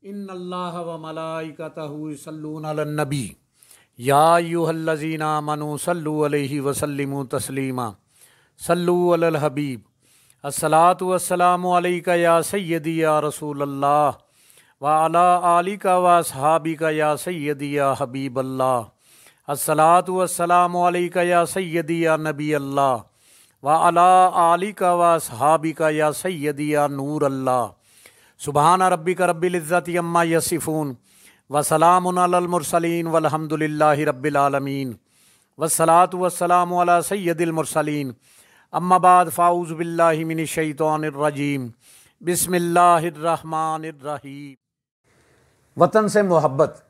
ان اللہ و ملائکتہ یصلون علی النبی یا ایھا الذین آمنوا صلوا علیہ وسلموا تسلیما صلو علی الحبیب الصلاۃ والسلام علیک یا سیدی یا رسول اللہ وعلی آلک و اصحابک یا سیدی یا حبیب اللہ الصلاۃ والسلام علیک یا سیدی یا نبی اللہ وعلی آلک و اصحابک یا سیدی یا نور اللہ سبحان ربک رب العزت عما یصفون وسلام علی المرسلین والحمد للہ رب العالمین والصلاۃ والسلام علی سید المرسلین اما بعد فاعوذ باللہ من الشیطان الرجیم بسم اللہ الرحمن الرحیم۔ وطن سے محبت،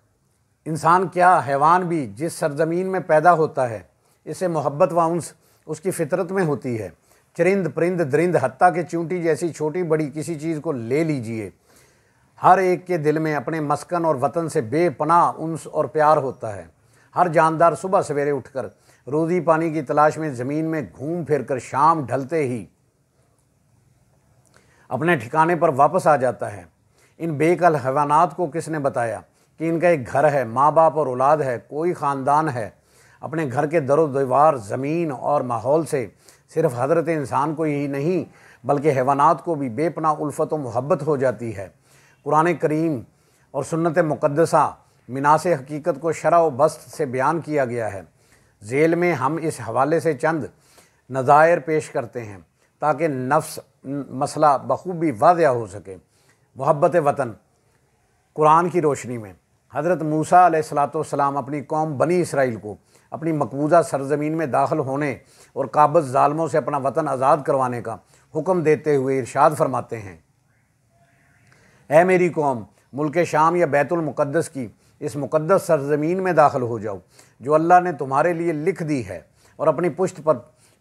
انسان کیا حیوان بھی جس سرزمین میں پیدا ہوتا ہے اسے محبت و انس اس کی فطرت میں ہوتی ہے۔ چرند پرند درند حتیٰ کہ چونٹی جیسی چھوٹی بڑی کسی چیز کو لے لیجئے، ہر ایک کے دل میں اپنے مسکن اور وطن سے بے پناہ انس اور پیار ہوتا ہے۔ ہر جاندار صبح سویرے اٹھ کر روزی پانی کی تلاش میں زمین میں گھوم پھر کر شام ڈھلتے ہی اپنے ٹھکانے پر واپس آ جاتا ہے۔ ان بے کل حیوانات کو کس نے بتایا کہ ان کا ایک گھر ہے، ماں باپ اور اولاد ہے، کوئی خاندان ہے؟ اپنے گھر کے در و دیوار، زمین اور ماحول سے صرف حضرت انسان کو ہی نہیں بلکہ حیوانات کو بھی بے پناہ الفت و محبت ہو جاتی ہے۔ قرآن کریم اور سنت مقدسہ مناس حقیقت کو شرح و بسط سے بیان کیا گیا ہے۔ ذیل میں ہم اس حوالے سے چند نظائر پیش کرتے ہیں تاکہ نفس مسئلہ بخوبی واضح ہو سکے۔ محبت وطن قرآن کی روشنی میں حضرت موسیٰ علیہ السلام اپنی قوم بنی اسرائیل کو اپنی مقبوضہ سرزمین میں داخل ہونے اور قابض ظالموں سے اپنا وطن آزاد کروانے کا حکم دیتے ہوئے ارشاد فرماتے ہیں، اے میری قوم، ملک شام یا بیت المقدس کی اس مقدس سرزمین میں داخل ہو جاؤ جو اللہ نے تمہارے لیے لکھ دی ہے، اور اپنی پشت پر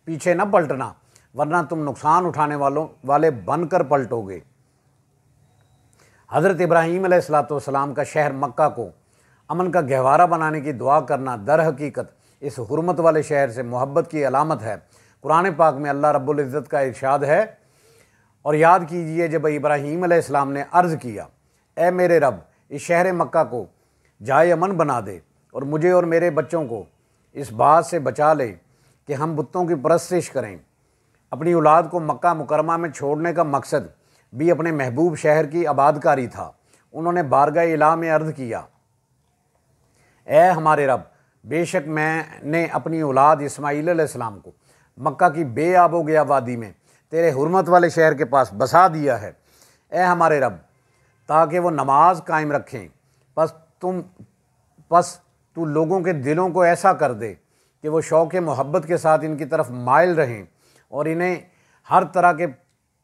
پیچھے نہ پلٹنا ورنہ تم نقصان اٹھانے والے بن کر پلٹو گے۔ حضرت ابراہیم علیہ السلام کا شہر مکہ کو امن کا گہوارہ بنانے کی دعا کرنا در حقیقت اس حرمت والے شہر سے محبت کی علامت ہے۔ قرآن پاک میں اللہ رب العزت کا ارشاد ہے، اور یاد کیجئے جب ابراہیم علیہ السلام نے عرض کیا، اے میرے رب، اس شہر مکہ کو جائے امن بنا دے اور مجھے اور میرے بچوں کو اس بات سے بچا لے کہ ہم بتوں کی پرستش کریں۔ اپنی اولاد کو مکہ مکرمہ میں چھوڑنے کا مقصد بھی اپنے محبوب شہر کی آباد کاری تھا۔ انہوں نے بارگاہ الہ میں عرض کیا، اے ہمارے رب، بے شک میں نے اپنی اولاد اسماعیل علیہ السلام کو مکہ کی بے آب و گیا وادی میں تیرے حرمت والے شہر کے پاس بسا دیا ہے، اے ہمارے رب، تاکہ وہ نماز قائم رکھیں۔ پس تو لوگوں کے دلوں کو ایسا کر دے کہ وہ شوق محبت کے ساتھ ان کی طرف مائل رہیں، اور انہیں ہر طرح کے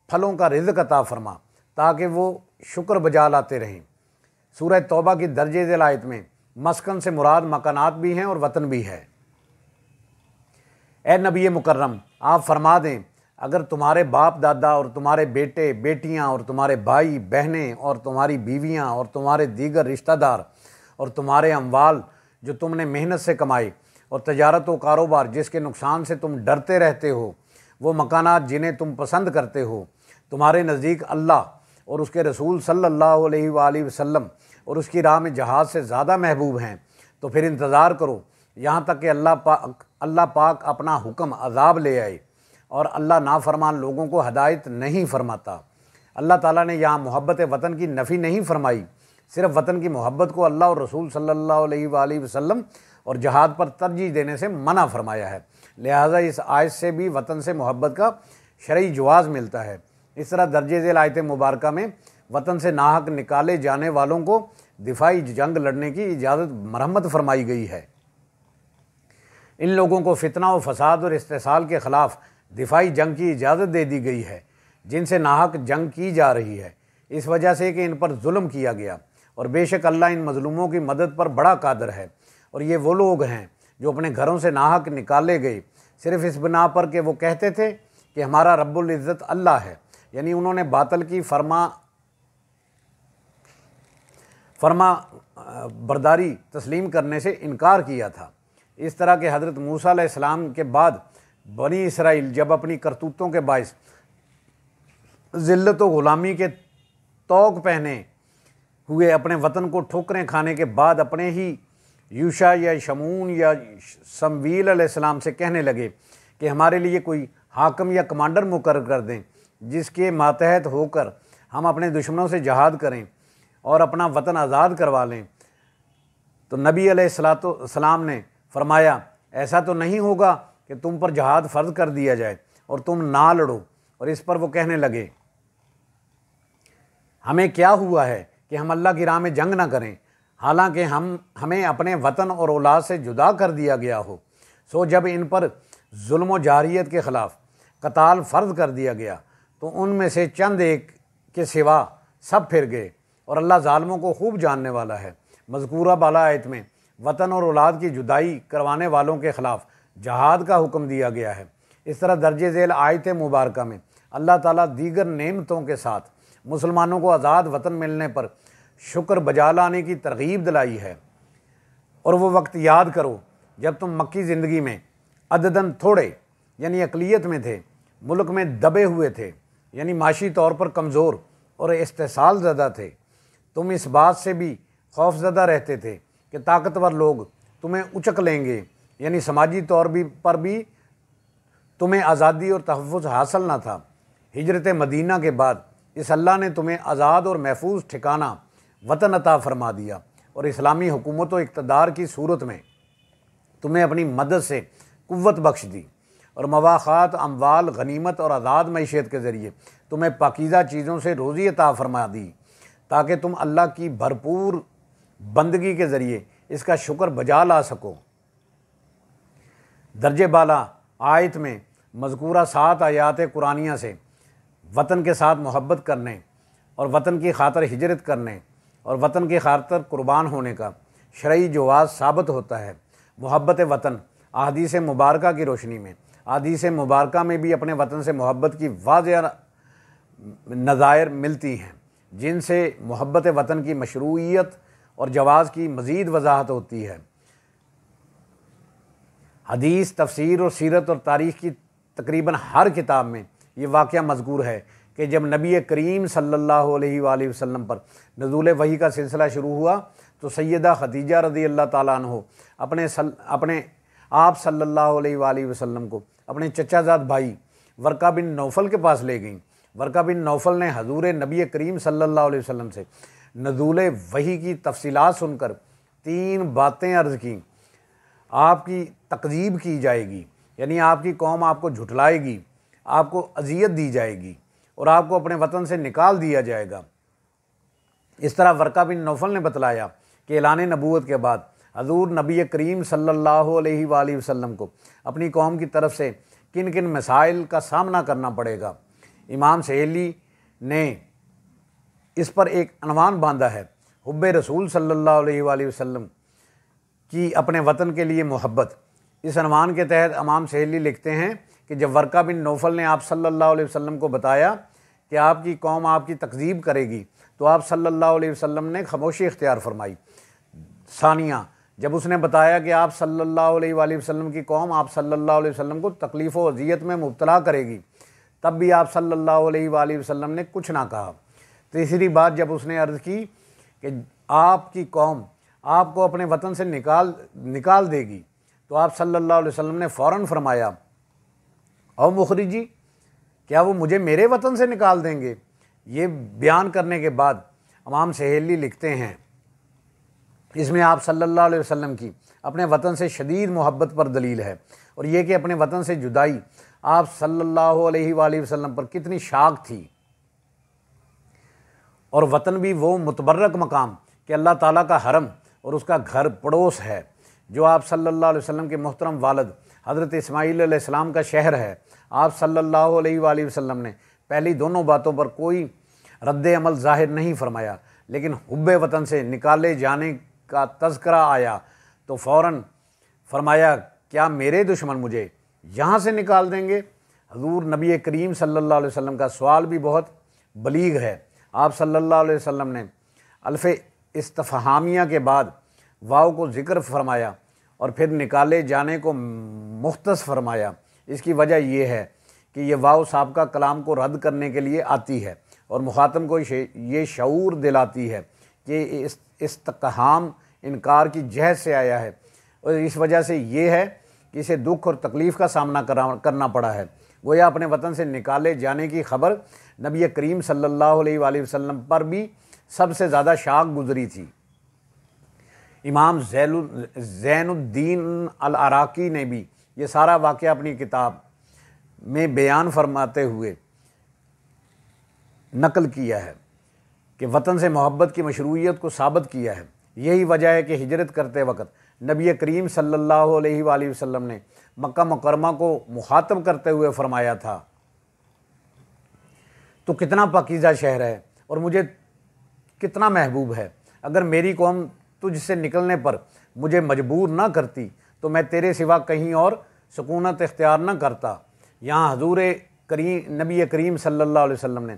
پھلوں کا رزق عطا فرما تاکہ وہ شکر بجا لاتے رہیں۔ سورہ توبہ کی درجہ ذیل آیت میں مسکن سے مراد مکانات بھی ہیں اور وطن بھی ہے۔ اے نبی مکرم، آپ فرما دیں، اگر تمہارے باپ دادا اور تمہارے بیٹے بیٹیاں اور تمہارے بھائی بہنیں اور تمہاری بیویاں اور تمہارے دیگر رشتہ دار اور تمہارے اموال جو تم نے محنت سے کمائے اور تجارت و کاروبار جس کے نقصان سے تم ڈرتے رہتے ہو، وہ مکانات جنہیں تم پسند کرتے ہو تمہارے نزدیک اللہ اور اس کے رسول صلی اللہ علیہ وآلہ وسلم اور اس کی راہ میں جہاد سے زیادہ محبوب ہیں، تو پھر انتظار کرو یہاں تک کہ اللہ پاک اپنا حکم عذاب لے آئے، اور اللہ نافرمان لوگوں کو ہدایت نہیں فرماتا۔ اللہ تعالیٰ نے یہاں محبت وطن کی نفی نہیں فرمائی، صرف وطن کی محبت کو اللہ اور رسول صلی اللہ علیہ وآلہ وسلم اور جہاد پر ترجیح دینے سے منع فرمایا ہے۔ لہٰذا اس آیت سے بھی وطن سے محبت کا شرعی جواز ملتا ہے۔ اس طرح درجہ ذیل آیت مبارکہ میں وطن سے ناحق نکالے جانے والوں کو دفاعی جنگ لڑنے کی اجازت مرحمت فرمائی گئی ہے۔ ان لوگوں کو فتنہ و فساد اور استحصال کے خلاف دفاعی جنگ کی اجازت دے دی گئی ہے جن سے ناحق جنگ کی جا رہی ہے، اس وجہ سے کہ ان پر ظلم کیا گیا، اور بے شک اللہ ان مظلوموں کی مدد پر بڑا قادر ہے۔ اور یہ وہ لوگ ہیں جو اپنے گھروں سے ناحق نکالے گئے صرف اس بنا پر کہ وہ کہتے تھے کہ ہمارا رب العزت اللہ ہے، یعنی انہوں نے باطل کی فرما برداری تسلیم کرنے سے انکار کیا تھا۔ اس طرح کہ حضرت موسیٰ علیہ السلام کے بعد بنی اسرائیل جب اپنی کرتوتوں کے باعث ذلت و غلامی کے طوق پہنے ہوئے اپنے وطن کو ٹھوکریں کھانے کے بعد اپنے ہی یوشع یا شمعون یا سمویل علیہ السلام سے کہنے لگے کہ ہمارے لیے کوئی حاکم یا کمانڈر مقرر کر دیں جس کے ماتحت ہو کر ہم اپنے دشمنوں سے جہاد کریں اور اپنا وطن آزاد کروا لیں۔ تو نبی علیہ السلام نے فرمایا ایسا تو نہیں ہوگا کہ تم پر جہاد فرض کر دیا جائے اور تم نہ لڑو۔ اور اس پر وہ کہنے لگے ہمیں کیا ہوا ہے کہ ہم اللہ کی راہ میں جنگ نہ کریں، حالانکہ ہمیں اپنے وطن اور اولاد سے جدا کر دیا گیا ہو۔ سو جب ان پر ظلم و جارحیت کے خلاف قتال فرض کر دیا گیا تو ان میں سے چند ایک کے سوا سب پھر گئے، اور اللہ ظالموں کو خوب جاننے والا ہے۔ مذکورہ بالا آیت میں وطن اور اولاد کی جدائی کروانے والوں کے خلاف جہاد کا حکم دیا گیا ہے۔ اس طرح درج ذیل آیت مبارکہ میں اللہ تعالیٰ دیگر نعمتوں کے ساتھ مسلمانوں کو آزاد وطن ملنے پر شکر بجا لانے کی ترغیب دلائی ہے۔ اور وہ وقت یاد کرو جب تم مکی زندگی میں عدداً تھوڑے یعنی اقلیت میں تھے، ملک میں دبے ہوئے تھے یعنی معاشی طور پر کمزور اور استحصال زدہ تھے۔ تم اس بات سے بھی خوف زدہ رہتے تھے کہ طاقتور لوگ تمہیں اچک لیں گے، یعنی سماجی طور پر بھی تمہیں آزادی اور تحفظ حاصل نہ تھا۔ ہجرت مدینہ کے بعد اس اللہ نے تمہیں آزاد اور محفوظ ٹھکانہ وطن عطا فرما دیا، اور اسلامی حکومت و اقتدار کی صورت میں تمہیں اپنی مدد سے قوت بخش دی، اور مواخات، اموال، غنیمت اور آزاد معیشت کے ذریعے تمہیں پاکیزہ چیزوں سے روزی عطا فرما دی تاکہ تم اللہ کی بھرپور بندگی کے ذریعے اس کا شکر بجا لا سکو۔ درجہ بالا آیت میں مذکورہ 7 آیات قرآنیہ سے وطن کے ساتھ محبت کرنے اور وطن کی خاطر ہجرت کرنے اور وطن کی خاطر قربان ہونے کا شرعی جواز ثابت ہوتا ہے۔ محبت وطن احادیث مبارکہ کی روشنی میں احادیث مبارکہ میں بھی اپنے وطن سے محبت کی واضح نظائر ملتی ہیں، جن سے محبت وطن کی مشروعیت اور جواز کی مزید وضاحت ہوتی ہے۔ حدیث، تفسیر اور سیرت اور تاریخ کی تقریباً ہر کتاب میں یہ واقعہ مذکور ہے کہ جب نبی کریم صلی اللہ علیہ وآلہ وسلم پر نزول وحی کا سلسلہ شروع ہوا تو سیدہ خدیجہ رضی اللہ تعالیٰ عنہ اپنے آپ صلی اللہ علیہ وآلہ وسلم کو اپنے چچا زاد بھائی ورقہ بن نوفل کے پاس لے گئیں۔ ورقہ بن نوفل نے حضور نبی کریم صلی اللہ علیہ وسلم سے نزول وحی کی تفصیلات سن کر 3 باتیں عرض کیں۔ آپ کی تکذیب کی جائے گی، یعنی آپ کی قوم آپ کو جھٹلائے گی، آپ کو اذیت دی جائے گی اور آپ کو اپنے وطن سے نکال دیا جائے گا۔ اس طرح ورقہ بن نوفل نے بتلایا کہ اعلان نبوت کے بعد حضور نبی کریم صلی اللہ علیہ وآلہ وسلم کو اپنی قوم کی طرف سے کن کن مسائل کا سامنا کرنا پڑے گا۔ امام سہیلی نے اس پر ایک عنوان باندھا ہے، حب رسول صلی اللہ علیہ وآلہ وسلم کی اپنے وطن کے لیے محبت۔ اس عنوان کے تحت امام سہیلی لکھتے ہیں کہ جب ورقہ بن نوفل نے آپ صلی اللہ علیہ وسلم کو بتایا کہ آپ کی قوم آپ کی تکذیب کرے گی تو آپ صلی اللہ علیہ وسلم نے خاموشی اختیار فرمائی۔ ثانیہ، جب اس نے بتایا کہ آپ صلی اللہ علیہ وآلہ وسلم کی قوم آپ صلی اللہ علیہ وسلم کو تکلیف و اذیت میں مبتلا کرے گی، تب بھی آپ صلی اللہ علیہ وآلہ وسلم نے کچھ نہ کہا۔ تیسری بات جب اس نے عرض کی کہ آپ کی قوم آپ کو اپنے وطن سے نکال دے گی تو آپ صلی اللہ علیہ وسلم نے فوراً فرمایا او مخرجی، کیا وہ مجھے میرے وطن سے نکال دیں گے؟ یہ بیان کرنے کے بعد امام سہیلی لکھتے ہیں اس میں آپ صلی اللہ علیہ وسلم کی اپنے وطن سے شدید محبت پر دلیل ہے، اور یہ کہ اپنے وطن سے جدائی آپ صلی اللہ علیہ وآلہ وسلم پر کتنی شاق تھی، اور وطن بھی وہ متبرک مقام کہ اللہ تعالیٰ کا حرم اور اس کا گھر پڑوس ہے، جو آپ صلی اللہ علیہ وسلم کے محترم والد حضرت اسماعیل علیہ السلام کا شہر ہے۔ آپ صلی اللہ علیہ وآلہ وسلم نے پہلی دونوں باتوں پر کوئی رد عمل ظاہر نہیں فرمایا، لیکن حب وطن سے نکالے جانے کا تذکرہ آیا تو فوراً فرمایا کیا میرے دشمن مجھے یہاں سے نکال دیں گے؟ حضور نبی کریم صلی اللہ علیہ وسلم کا سوال بھی بہت بلیغ ہے۔ آپ صلی اللہ علیہ وسلم نے الف استفہامیہ کے بعد واو کو ذکر فرمایا اور پھر نکالے جانے کو مختص فرمایا۔ اس کی وجہ یہ ہے کہ یہ واو سابقہ کلام کو رد کرنے کے لیے آتی ہے اور مخاطب کو یہ شعور دلاتی ہے کہ استقحام انکار کی جہد سے آیا ہے، اور اس وجہ سے یہ ہے کہ اسے دکھ اور تکلیف کا سامنا کرنا پڑا ہے۔ گویا اپنے وطن سے نکالے جانے کی خبر نبی کریم صلی اللہ علیہ وآلہ وسلم پر بھی سب سے زیادہ شاق گزری تھی۔ امام زین الدین العراقی نے بھی یہ سارا واقعہ اپنی کتاب میں بیان فرماتے ہوئے نقل کیا ہے کہ وطن سے محبت کی مشروعیت کو ثابت کیا ہے۔ یہی وجہ ہے کہ ہجرت کرتے وقت نبی کریم صلی اللہ علیہ وآلہ وسلم نے مکہ مکرمہ کو مخاطب کرتے ہوئے فرمایا تھا، تو کتنا پاکیزہ شہر ہے اور مجھے کتنا محبوب ہے، اگر میری قوم تجھ سے نکلنے پر مجھے مجبور نہ کرتی تو میں تیرے سوا کہیں اور سکونت اختیار نہ کرتا۔ یہاں حضور نبی کریم صلی اللہ علیہ وسلم نے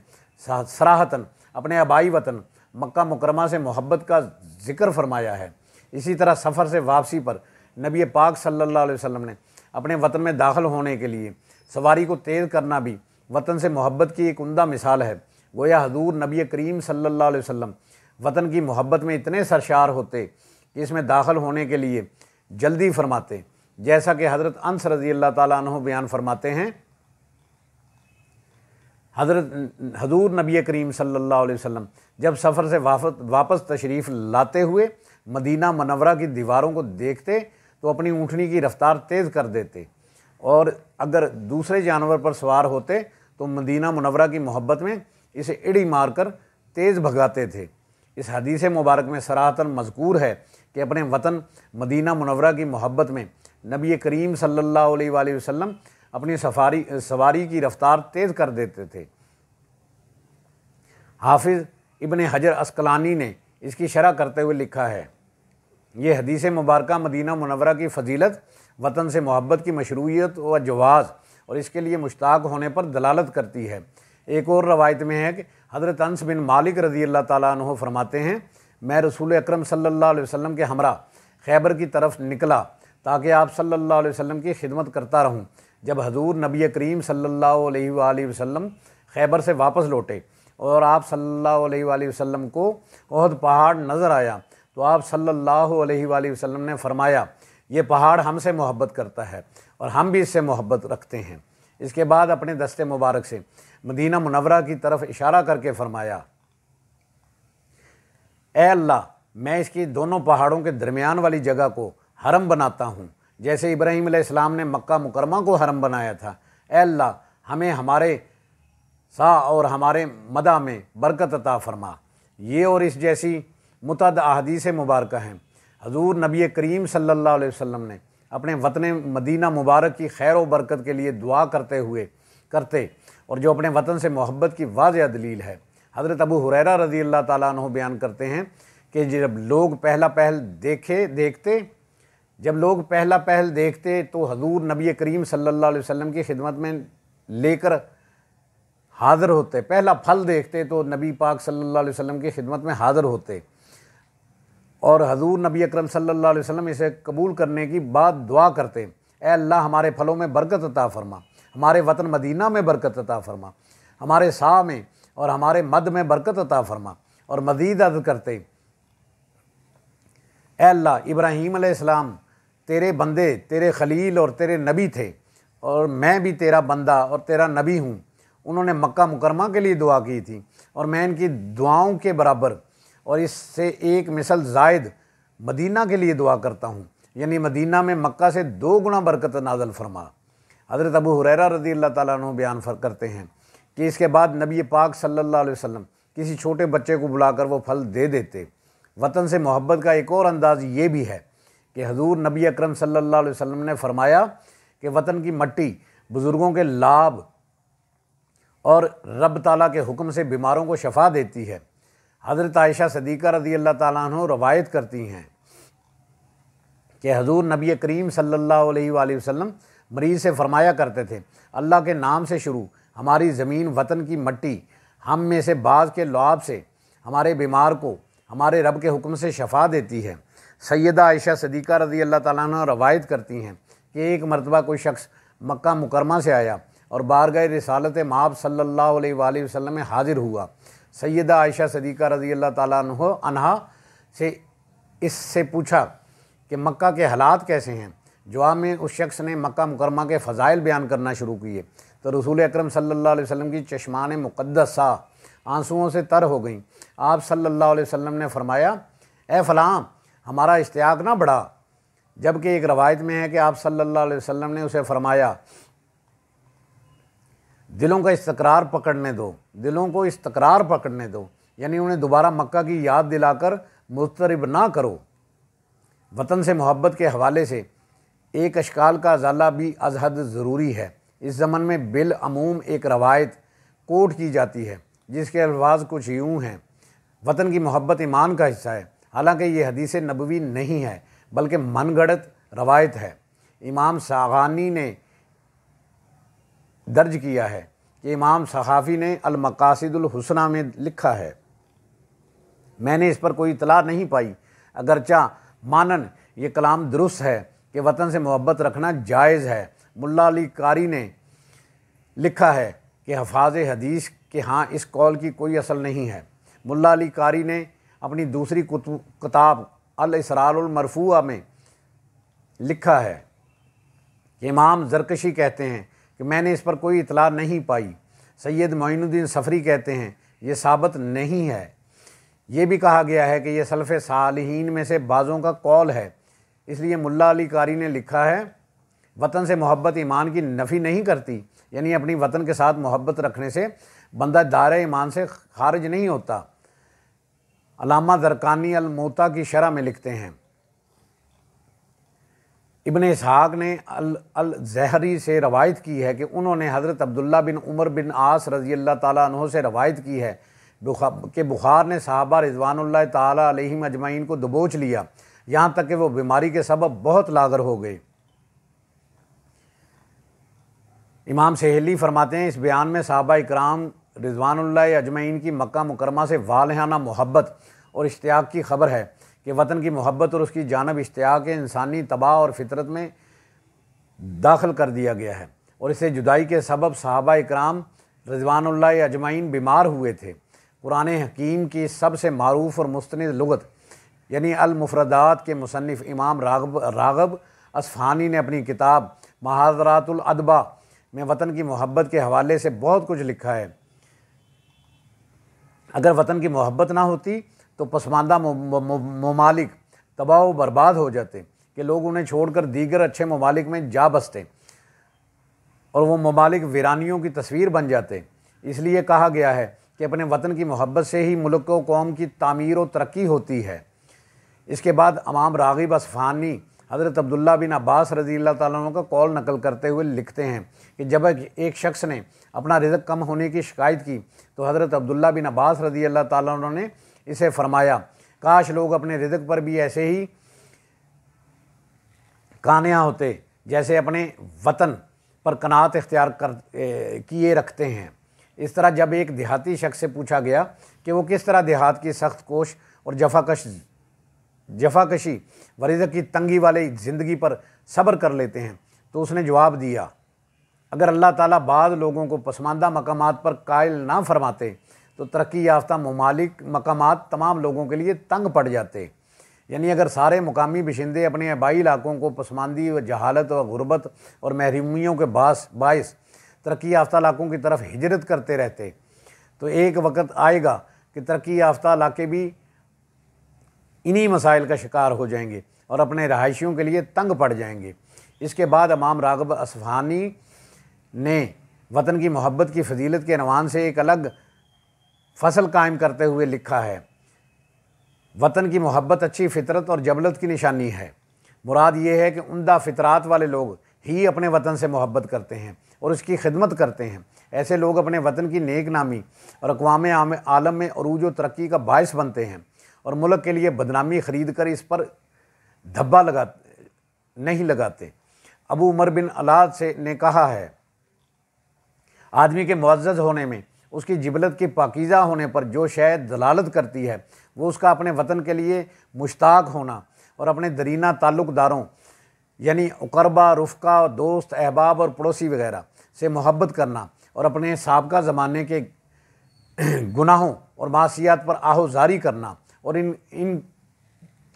صراحتاً اپنے آبائی وطن مکہ مکرمہ سے محبت کا ذکر فرمایا ہے۔ اسی طرح سفر سے واپسی پر نبی پاک صلی اللہ علیہ وسلم نے اپنے وطن میں داخل ہونے کے لیے سواری کو تیز کرنا بھی وطن سے محبت کی ایک عمدہ مثال ہے۔ گویا حضور نبی کریم صلی اللہ علیہ وسلم وطن کی محبت میں اتنے سرشار ہوتے کہ اس میں داخل ہونے کے لیے جلدی فرماتے، جیسا کہ حضرت انس رضی اللہ تعالیٰ عنہ بیان فرماتے ہیں، حضور نبی کریم صلی اللہ علیہ وسلم جب سفر سے واپس تشریف لاتے ہوئے مدینہ منورہ کی دیواروں کو دیکھتے تو اپنی اونٹنی کی رفتار تیز کر دیتے، اور اگر دوسرے جانور پر سوار ہوتے تو مدینہ منورہ کی محبت میں اسے اڑی مار کر تیز بھگاتے تھے۔ اس حدیث مبارک میں صراحتاً مذکور ہے کہ اپنے وطن مدینہ منورہ کی محبت میں نبی کریم صلی اللہ علیہ وآلہ وسلم اپنی سواری کی رفتار تیز کر دیتے تھے۔ حافظ ابن حجر عسقلانی نے اس کی شرح کرتے ہوئے لکھا ہے، یہ حدیث مبارکہ مدینہ منورہ کی فضیلت، وطن سے محبت کی مشروعیت و جواز اور اس کے لیے مشتاق ہونے پر دلالت کرتی ہے۔ ایک اور روایت میں ہے کہ حضرت انس بن مالک رضی اللہ تعالیٰ عنہ فرماتے ہیں، میں رسول اکرم صلی اللہ علیہ وسلم کے ہمراہ خیبر کی طرف نکلا تاکہ آپ صلی اللہ علیہ وسلم کی خدمت کرتا رہوں۔ جب حضور نبی کریم صلی اللہ علیہ وآلہ وسلم خیبر سے واپس لوٹے اور آپ صلی اللہ علیہ وآلہ وسلم کو احد پہاڑ نظر آیا تو آپ صلی اللہ علیہ وآلہ وسلم نے فرمایا، یہ پہاڑ ہم سے محبت کرتا ہے اور ہم بھی اس سے محبت رکھتے ہیں۔ اس کے بعد اپنے دست مبارک سے مدینہ منورہ کی طرف اشارہ کر کے فرمایا، اے اللہ، میں اس کی دونوں پہاڑوں کے درمیان والی جگہ کو حرم بناتا ہوں، جیسے ابراہیم علیہ السلام نے مکہ مکرمہ کو حرم بنایا تھا۔ اے اللہ، ہمیں ہمارے سا اور ہمارے مدہ میں برکت عطا فرما۔ یہ اور اس جیسی متعدد احادیث مبارکہ ہیں۔ حضور نبی کریم صلی اللہ علیہ وسلم نے اپنے وطن مدینہ مبارک کی خیر و برکت کے لیے دعا کرتے اور جو اپنے وطن سے محبت کی واضح دلیل ہے۔ حضرت ابو ہریرہ رضی اللہ تعالیٰ عنہ بیان کرتے ہیں کہ جب لوگ پہلا پہل دیکھتے تو حضور نبی کریم صلی اللہ علیہ وسلم کی خدمت میں لے کر حاضر ہوتے، پہلا پھل دیکھتے تو نبی پاک صلی اللہ علیہ وسلم کی خدمت میں حاضر ہوتے، اور حضور نبی اکرم صلی اللہ علیہ وسلم اسے قبول کرنے کی بعد دعا کرتے، اے اللہ، ہمارے پھلوں میں برکت عطا فرما، ہمارے وطن مدینہ میں برکت عطا فرما، ہمارے سا میں اور ہمارے مد میں برکت عطا فرما، اور مزید عرض کرتے، اے اللہ، ابراہیم علیہ السلام تیرے بندے، تیرے خلیل اور تیرے نبی تھے، اور میں بھی تیرا بندہ اور تیرا نبی ہوں۔ انہوں نے مکہ مکرمہ کے لیے دعا کی تھی اور میں ان کی دعاؤں کے برابر اور اس سے ایک مثل زائد مدینہ کے لیے دعا کرتا ہوں، یعنی مدینہ میں مکہ سے 2 گنا برکت نازل فرما۔ حضرت ابو ہریرہ رضی اللہ تعالیٰ عنہ بیان کرتے ہیں کہ اس کے بعد نبی پاک صلی اللہ علیہ وسلم کسی چھوٹے بچے کو بلا کر وہ پھل دے دیتے۔ وطن سے محبت کا ایک اور انداز یہ بھی ہے کہ حضور نبی اکرم صلی اللہ علیہ وسلم نے فرمایا کہ وطن کی مٹی بزرگوں کے لاب اور رب تعالیٰ کے حکم سے بیماروں کو شفا دیتی ہے۔ حضرت عائشہ صدیقہ رضی اللہ تعالیٰ عنہ روایت کرتی ہیں کہ حضور نبی کریم صلی اللہ علیہ وآلہ وسلم مریض سے فرمایا کرتے تھے، اللہ کے نام سے شروع ہماری زمین وطن کی مٹی ہم میں سے بعض کے لعاب سے ہمارے بیمار کو ہمارے رب کے حکم سے شفا دیتی ہے۔ سیدہ عائشہ صدیقہ رضی اللہ تعالیٰ عنہ روایت کرتی ہیں کہ ایک مرتبہ کوئی شخص مکہ مکرمہ سے آیا اور بارگاہ رسالت مآب صلی اللہ علیہ وآلہ وسلم میں حاضر ہوا۔ سیدہ عائشہ صدیقہ رضی اللہ تعالیٰ عنہا سے اس سے پوچھا کہ مکہ کے حالات کیسے ہیں۔ جواب میں اس شخص نے مکہ مکرمہ کے فضائل بیان کرنا شروع کیے تو رسول اکرم صلی اللہ علیہ وسلم کی چشمان مقدسہ آنسوؤں سے تر ہو گئیں۔ آپ صلی اللہ علیہ وسلم نے فرمایا، اے فلاں، ہمارا اشتیاق نہ بڑھا۔ جبکہ ایک روایت میں ہے کہ آپ صلی اللہ علیہ وسلم نے اسے فرمایا، دلوں کا استقرار پکڑنے دو، دلوں کو استقرار پکڑنے دو، یعنی انہیں دوبارہ مکہ کی یاد دلا کر مضطرب نہ کرو۔ وطن سے محبت کے حوالے سے ایک اشکال کا ازالہ بھی از حد ضروری ہے۔ اس زمن میں بالعموم ایک روایت کوٹ کی جاتی ہے جس کے الفاظ کچھ یوں ہیں: وطن کی محبت ایمان کا حصہ ہے۔ حالانکہ یہ حدیث نبوی نہیں ہے بلکہ من گھڑت روایت ہے۔ امام ساغانی نے درج کیا ہے کہ امام سخاوی نے المقاصد الحسنہ میں لکھا ہے۔ میں نے اس پر کوئی اطلاع نہیں پائی، اگرچہ مانن یہ کلام درست ہے کہ وطن سے محبت رکھنا جائز ہے۔ ملا علی قاری نے لکھا ہے کہ حفاظ حدیث کے ہاں اس قول کی کوئی اصل نہیں ہے۔ ملا علی قاری نے اپنی دوسری کتاب الاسرار المرفوعہ میں لکھا ہے کہ امام زرکشی کہتے ہیں کہ میں نے اس پر کوئی اطلاع نہیں پائی۔ سید معین الدین صفری کہتے ہیں یہ ثابت نہیں ہے۔ یہ بھی کہا گیا ہے کہ یہ سلف صالحین میں سے بعضوں کا قول ہے۔ اس لیے ملا علی قاری نے لکھا ہے، وطن سے محبت ایمان کی نفی نہیں کرتی، یعنی اپنی وطن کے ساتھ محبت رکھنے سے بندہ دائرہ ایمان سے خارج نہیں ہوتا۔ علامہ زرقانی الموطا کی شرح میں لکھتے ہیں، ابن اسحاق نے الزہری سے روایت کی ہے کہ انہوں نے حضرت عبداللہ بن عمر بن عاص رضی اللہ تعالیٰ عنہ سے روایت کی ہے کہ بخار نے صحابہ رضوان اللہ تعالیٰ علیہم اجمعین کو دبوچ لیا، یہاں تک کہ وہ بیماری کے سبب بہت لاغر ہو گئے۔ امام سہیلی فرماتے ہیں، اس بیان میں صحابہ اکرام رضوان اللہ اجمعین کی مکہ مکرمہ سے والہانہ محبت اور اشتیاق کی خبر ہے کہ وطن کی محبت اور اس کی جانب اشتیاق انسانی طبع اور فطرت میں داخل کر دیا گیا ہے، اور اسے جدائی کے سبب صحابہ اکرام رضوان اللہ اجمعین بیمار ہوئے تھے۔ قرآن حکیم کی سب سے معروف اور مستند لغت یعنی المفردات کے مصنف امام راغب اصفہانی نے اپنی کتاب محاضرات الادباء میں وطن کی محبت کے حوالے سے بہت کچھ لکھا ہے۔ اگر وطن کی محبت نہ ہوتی تو پسماندہ ممالک تباہ و برباد ہو جاتے کہ لوگ انہیں چھوڑ کر دیگر اچھے ممالک میں جا بستے اور وہ ممالک ویرانیوں کی تصویر بن جاتے۔ اس لیے کہا گیا ہے کہ اپنے وطن کی محبت سے ہی ملک و قوم کی تعمیر و ترقی ہوتی ہے۔ اس کے بعد امام راغب اصفہانی حضرت عبداللہ بن عباس رضی اللہ تعالیٰ عنہ کا قول نقل کرتے ہوئے لکھتے ہیں کہ جب ایک شخص نے اپنا رزق کم ہونے کی شکایت کی تو حضرت عبداللہ بن عباس رضی اللہ تعالیٰ عنہ نے اسے فرمایا، کاش لوگ اپنے رزق پر بھی ایسے ہی قانع ہوتے جیسے اپنے وطن پر قناعت اختیار کیے رکھتے ہیں۔ اس طرح جب ایک دیہاتی شخص سے پوچھا گیا کہ وہ کس طرح دیہات کی سخت کوش اور جفاکشی و رزق کی تنگی والے زندگی پر صبر کر لیتے ہیں تو اس نے جواب دیا، اگر اللہ تعالیٰ بعض لوگوں کو پسماندہ مقامات پر قائل نہ فرماتے تو ترقی یافتہ مقامات تمام لوگوں کے لیے تنگ پڑ جاتے۔ یعنی اگر سارے مقامی باشندے اپنے آبائی علاقوں کو پسماندگی و جہالت و غربت اور محرومیوں کے باعث ترقی یافتہ علاقوں کی طرف ہجرت کرتے رہتے تو ایک وقت آئے گا کہ ترقی یافتہ علاقے بھی انہی مسائل کا شکار ہو جائیں گے اور اپنے رہائشیوں کے لیے تنگ پڑ جائیں گے۔ اس کے بعد امام راغب اصفہانی نے وطن کی محبت کی فضیلت کے عنوان سے ایک الگ فصل قائم کرتے ہوئے لکھا ہے، وطن کی محبت اچھی فطرت اور جبلت کی نشانی ہے۔ مراد یہ ہے کہ عمدہ فطرات والے لوگ ہی اپنے وطن سے محبت کرتے ہیں اور اس کی خدمت کرتے ہیں۔ ایسے لوگ اپنے وطن کی نیک نامی اور اقوام عالم میں عروج و ترقی کا باعث بنتے ہیں اور ملک کے لیے بدنامی خرید کر اس پر دھبا نہیں لگاتے۔ ابو عمر بن علاد نے کہا ہے، آدمی کے معزز ہونے میں اس کی جبلت کی پاکیزہ ہونے پر جو شے دلالت کرتی ہے وہ اس کا اپنے وطن کے لیے مشتاق ہونا اور اپنے درینہ تعلق داروں یعنی اقربا، رفقا، دوست، احباب اور پڑوسی وغیرہ سے محبت کرنا اور اپنے سابقہ زمانے کے گناہوں اور معصیات پر آہوزاری کرنا اور ان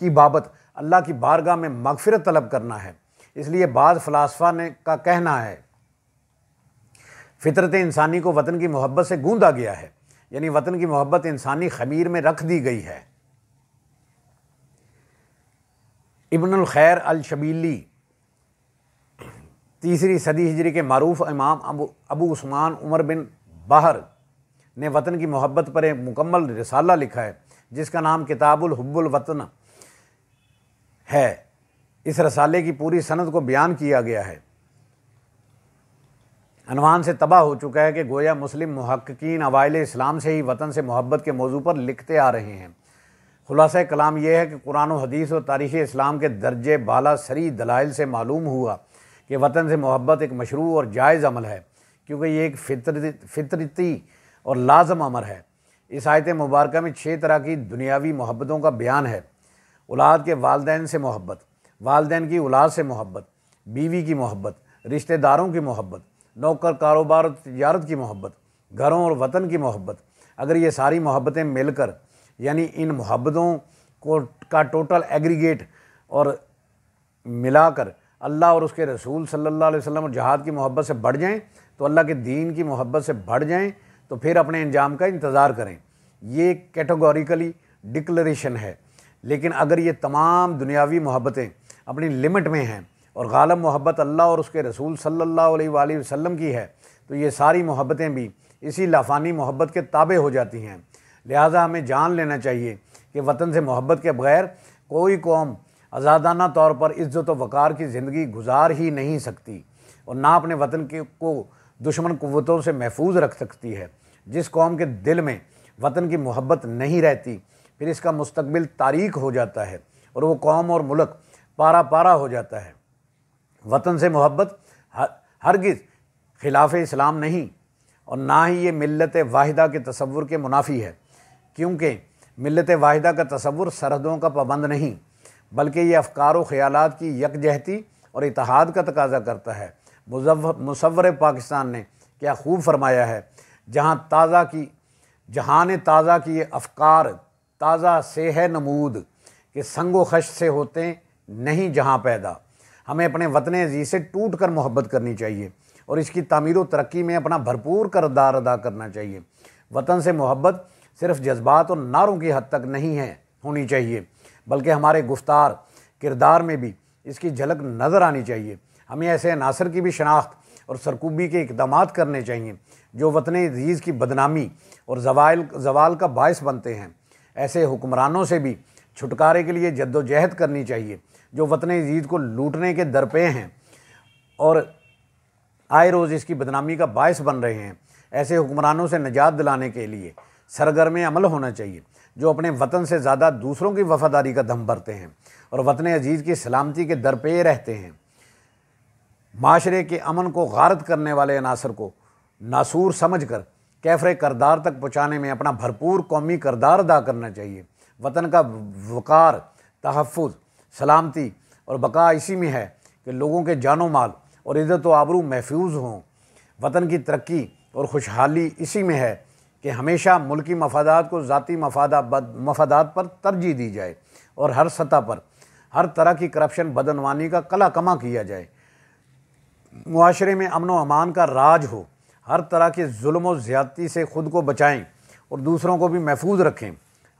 کی بابت اللہ کی بارگاہ میں مغفرت طلب کرنا ہے۔ اس لیے بعض فلاسفہ کا کہنا ہے فطرت انسانی کو وطن کی محبت سے گوندا گیا ہے، یعنی وطن کی محبت انسانی خمیر میں رکھ دی گئی ہے۔ ابن الخیر الشبیلی 3 صدی ہجری کے معروف امام ابو عثمان عمر بن بحر نے وطن کی محبت پر ایک مکمل رسالہ لکھا ہے جس کا نام کتاب الحب الوطن ہے۔ اس رسالے کی پوری سند کو بیان کیا گیا ہے، عنوان سے تباہ ہو چکا ہے کہ گویا مسلم محققین اوائل اسلام سے ہی وطن سے محبت کے موضوع پر لکھتے آ رہے ہیں۔ خلاصہ کلام یہ ہے کہ قرآن و حدیث و تاریخ اسلام کے درجے بالا سری دلائل سے معلوم ہوا کہ وطن سے محبت ایک مشروع اور جائز عمل ہے، کیونکہ یہ ایک فطرتی اور لازم امر ہے۔ اس آیت مبارکہ میں 6 طرح کی دنیاوی محبتوں کا بیان ہے۔ اولاد کے والدین سے محبت، والدین کی اولاد سے محبت، بیوی کی محبت، رشتہ داروں کی محبت، نوکر کاروبار اور تجارت کی محبت، گھروں اور وطن کی محبت۔ اگر یہ ساری محبتیں مل کر، یعنی ان محبتوں کا ٹوٹل ایگریگیٹ اور ملا کر اللہ اور اس کے رسول صلی اللہ علیہ وسلم اور جہاد کی محبت سے بڑھ جائیں تو اللہ کے دین کی محبت سے بڑھ جائیں تو پھر اپنے انجام کا انتظار کریں۔ یہ کیٹیگوریکلی ڈکلریشن ہے، لیکن اگر یہ تمام دنیاوی محبتیں اپنی لمٹ میں ہیں اور غالب محبت اللہ اور اس کے رسول صلی اللہ علیہ وآلہ وسلم کی ہے تو یہ ساری محبتیں بھی اسی لافانی محبت کے تابع ہو جاتی ہیں۔ لہٰذا ہمیں جان لینا چاہیے کہ وطن سے محبت کے بغیر کوئی قوم آزادانہ طور پر عزت و وقار کی زندگی گزار ہی نہیں سکتی اور نہ اپنے وطن کو دشمن قوتوں سے محفوظ رکھ سکتی ہے۔ جس قوم کے دل میں وطن کی محبت نہیں رہتی پھر اس کا مستقبل تاریک ہو جاتا ہے اور وہ قوم اور ملک پارا پارا ہو جاتا ہے۔ وطن سے محبت ہرگز خلاف اسلام نہیں اور نہ ہی یہ ملت واحدہ کے تصور کے منافی ہے، کیونکہ ملت واحدہ کا تصور سرحدوں کا پابند نہیں بلکہ یہ افکار و خیالات کی یکجہتی اور اتحاد کا تقاضا کرتا ہے۔ مصور پاکستان نے کیا خوب فرمایا ہے، جہان تازہ کی یہ افکار تازہ سے ہے نمود کہ سنگ و خش سے ہوتے نہیں جہاں پیدا۔ ہمیں اپنے وطن عزیز سے ٹوٹ کر محبت کرنی چاہیے اور اس کی تعمیر و ترقی میں اپنا بھرپور کردار ادا کرنا چاہیے۔ وطن سے محبت صرف جذبات اور نعروں کی حد تک نہیں ہونی چاہیے بلکہ ہمارے گفتار کردار میں بھی اس کی جھلک نظر آنی چاہیے۔ ہمیں ایسے عناصر کی بھی شناخت اور سرکوبی کے اقدامات کرنے چاہیے جو وطن عزیز کی بدنامی اور زوال کا باعث بنتے ہیں۔ ایسے حکمرانوں سے بھی چھٹکارے کے لیے جد و جہد کرنی چاہیے جو وطن عزیز کو لوٹنے کے درپے ہیں اور آئے روز اس کی بدنامی کا باعث بن رہے ہیں۔ ایسے حکمرانوں سے نجات دلانے کے لیے سرگرم عمل ہونا چاہیے جو اپنے وطن سے زیادہ دوسروں کی وفاداری کا دم بھرتے ہیں اور وطن عزیز کی سلامتی کے درپے رہتے ہیں۔ معاشرے کے امن کو غارت کرنے والے عناصر کو ناسور سمجھ کر کیفر کردار تک پہنچانے میں اپنا بھرپور قومی کردار ادا کرنا چاہیے۔ وطن کا وقار، تحفظ، سلامتی اور بقا اسی میں ہے کہ لوگوں کے جان و مال اور عزت و آبرو محفوظ ہوں۔ وطن کی ترقی اور خوشحالی اسی میں ہے کہ ہمیشہ ملکی مفادات کو ذاتی مفادات پر ترجیح دی جائے اور ہر سطح پر ہر طرح کی کرپشن بدعنوانی کا قلع کما کیا جائے۔ معاشرے میں امن و امان کا راج ہو، ہر طرح کے ظلم و زیادتی سے خود کو بچائیں اور دوسروں کو بھی محفوظ رکھیں۔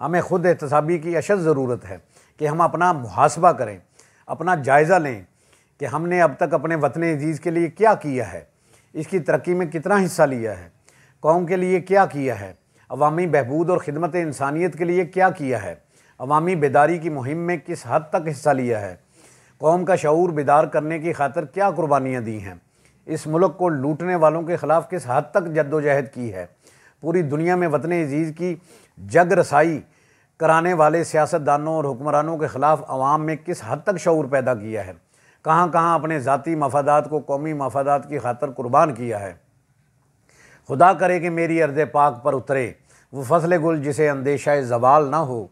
ہمیں خود احتسابی کی اشد ضرورت ہے کہ ہم اپنا محاسبہ کریں، اپنا جائزہ لیں کہ ہم نے اب تک اپنے وطن عزیز کے لیے کیا کیا ہے، اس کی ترقی میں کتنا حصہ لیا ہے، قوم کے لیے کیا کیا ہے، عوامی بہبود اور خدمت انسانیت کے لیے کیا کیا ہے، عوامی بیداری کی مہم میں کس حد تک حصہ لیا ہے، قوم کا شعور بیدار کرنے کی خاطر کیا قربانیاں دی ہیں، اس ملک کو لوٹنے والوں کے خلاف کس حد تک جد و جہد کی ہے، پوری دنیا میں وطن عزیز کی جگ رسائی کرانے والے سیاستدانوں اور حکمرانوں کے خلاف عوام میں کس حد تک شعور پیدا کیا ہے، کہاں کہاں اپنے ذاتی مفادات کو قومی مفادات کی خاطر قربان کیا ہے۔ خدا کرے کہ میری ارض پاک پر اترے وہ فصل گل جسے اندیشہ زوال نہ ہو۔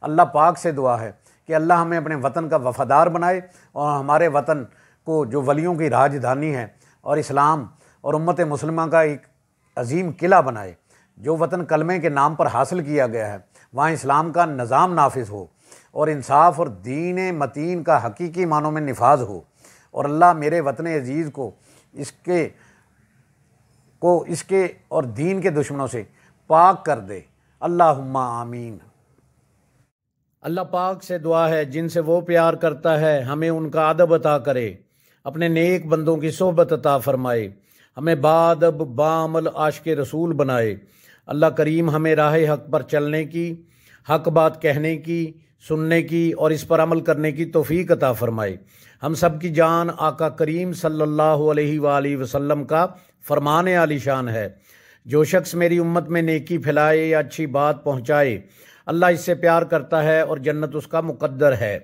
اللہ پاک سے دعا ہے کہ اللہ ہمیں اپنے وطن کا وفادار بنائے اور ہمارے وطن کو جو ولیوں کی راجدھانی ہے اور اسلام اور امت مسلمہ کا ایک عظیم قلعہ بنائے۔ جو وطن کلمے کے نام پر حاصل کیا گیا ہے وہاں اسلام کا نظام نافذ ہو اور انصاف اور دین متین کا حقیقی معنوں میں نفاذ ہو، اور اللہ میرے وطن عزیز کو اس کے اور دین کے دشمنوں سے پاک کر دے۔ اللہم آمین۔ اللہ پاک سے دعا ہے جن سے وہ پیار کرتا ہے ہمیں ان کا ادب عطا کرے، اپنے نیک بندوں کی صحبت عطا فرمائے، ہمیں بادب بعمل عاشق رسول بنائے۔ اللہ کریم ہمیں راہ حق پر چلنے کی، حق بات کہنے کی، سننے کی اور اس پر عمل کرنے کی توفیق عطا فرمائے۔ ہم سب کی جان آقا کریم صلی اللہ علیہ وآلہ وسلم کا فرمان عالی شان ہے، جو شخص میری امت میں نیکی پھیلائے یا اچھی بات پہنچائے اللہ اس سے پیار کرتا ہے اور جنت اس کا مقدر ہے۔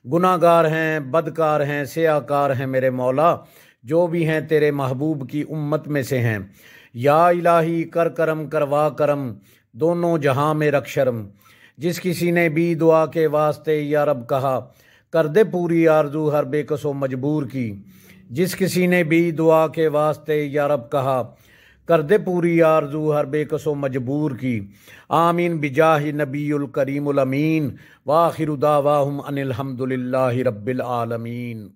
گناہ گار ہیں، بدکار ہیں، سیاہ کار ہیں میرے مولا، جو بھی ہیں تیرے محبوب کی امت میں سے ہیں۔ یا الہی کر کرم کروا کرم، دونوں جہاں میں رکھ شرم۔ جس کسی نے بھی دعا کے واسطے یا رب کہا، کر دے پوری آرزو ہر بے کس و مجبور کی۔ جس کسی نے بھی دعا کے واسطے یا رب کہا، کر دے پوری آرزو ہر بے کس و مجبور کی۔ آمین بجاہ نبی الکریم الامین، وآخر دعواہم ان الحمد للہ رب العالمین۔